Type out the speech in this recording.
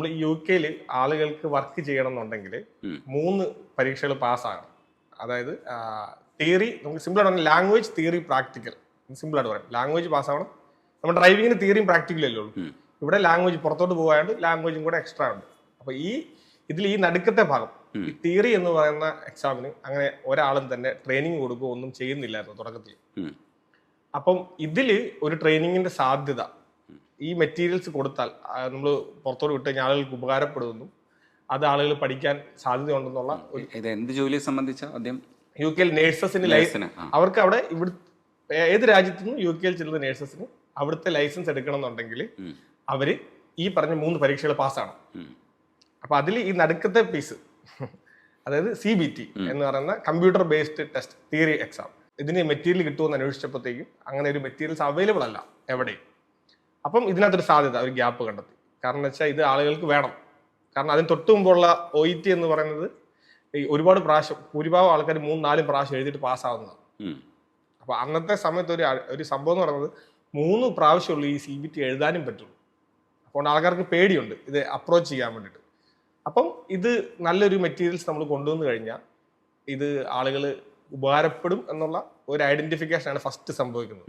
നമ്മൾ UK ആളുകൾക്ക് work ചെയ്യണം എന്നുണ്ടെങ്കിൽ 3 പരീക്ഷകൾ പാസ്സാകണം. അതായത് തിയറി, നമുക്ക് സിമ്പിൾ ആയിട്ട് ലാംഗ്വേജ്, തിയറി, പ്രാക്ടിക്കൽ. സിമ്പിൾ ആയിട്ട് പറയാം, ലാംഗ്വേജ് പാസ്സാവണം. നമ്മുടെ ഡ്രൈവിങ്ങിന് തിയറിയും പ്രാക്ടിക്കലും അല്ലേ ഉള്ളൂ. ഇവിടെ ലാംഗ്വേജ് പുറത്തോട്ട് പോകാണ്ട് ലാംഗ്വേജും കൂടെ എക്സ്ട്രാ ഉണ്ട്. അപ്പൊ ഇതിൽ ഈ നടുക്കത്തെ ഭാഗം, ഈ തിയറി എന്ന് പറയുന്ന എക്സാമിന് അങ്ങനെ ഒരാളും തന്നെ ട്രെയിനിങ് കൊടുക്കുകയോ ഒന്നും ചെയ്യുന്നില്ലായിരുന്നു തുടക്കത്തിൽ. അപ്പം ഇതില് ഒരു ട്രെയിനിങ്ങിന്റെ സാധ്യത ഈ മെറ്റീരിയൽസ് കൊടുത്താൽ നമ്മൾ പുറത്തോട്ട് വിട്ട് കഴിഞ്ഞാൽ ആളുകൾക്ക് ഉപകാരപ്പെടുമെന്നും അത് ആളുകൾ പഠിക്കാൻ സാധ്യതയുണ്ടെന്നുള്ള എന്ത് ജോലിയെ സംബന്ധിച്ച ആദ്യം UK നേഴ്സസിന് അവർക്ക് അവിടെ ഏത് രാജ്യത്തു നിന്നും UK ചെല്ലുന്ന നേഴ്സസിന് അവിടുത്തെ ലൈസൻസ് എടുക്കണം എന്നുണ്ടെങ്കിൽ അവര് ഈ പറഞ്ഞ 3 പരീക്ഷകൾ പാസ്സാണ്. അപ്പൊ അതിൽ ഈ നടുക്കത്തെ പീസ്, അതായത് CBT എന്ന് പറയുന്ന computer based test theory exam, ഇതിന് മെറ്റീരിയൽ കിട്ടുമെന്ന് അന്വേഷിച്ചപ്പോഴത്തേക്കും അങ്ങനെ ഒരു മെറ്റീരിയൽസ് അവൈലബിൾ അല്ല എവിടെയും. അപ്പം ഇതിനകത്തൊരു സാധ്യത, ഒരു ഗ്യാപ്പ് കണ്ടെത്തി. കാരണം എന്ന് വെച്ചാൽ ഇത് ആളുകൾക്ക് വേണം. കാരണം അതിന് തൊട്ട് മുമ്പുള്ള OET എന്ന് പറയുന്നത് ഈ ഒരുപാട് പ്രാവശ്യം, ഭൂരിഭാഗം ആൾക്കാർ 3-4 പ്രാവശ്യം എഴുതിയിട്ട് പാസ്സാവുന്നതാണ്. അപ്പൊ അന്നത്തെ സമയത്ത് ഒരു സംഭവം എന്ന് പറയുന്നത് 3 പ്രാവശ്യമുള്ള ഈ CBT എഴുതാനും പറ്റുള്ളൂ. അപ്പോൾ ആൾക്കാർക്ക് പേടിയുണ്ട് ഇത് അപ്രോച്ച് ചെയ്യാൻ വേണ്ടിയിട്ട്. അപ്പം ഇത് നല്ലൊരു മെറ്റീരിയൽസ് നമ്മൾ കൊണ്ടുവന്നു കഴിഞ്ഞാൽ ഇത് ആളുകൾ ഉപകാരപ്പെടും എന്നുള്ള ഒരു ഐഡന്റിഫിക്കേഷൻ ആണ് ഫസ്റ്റ് സംഭവിക്കുന്നത്.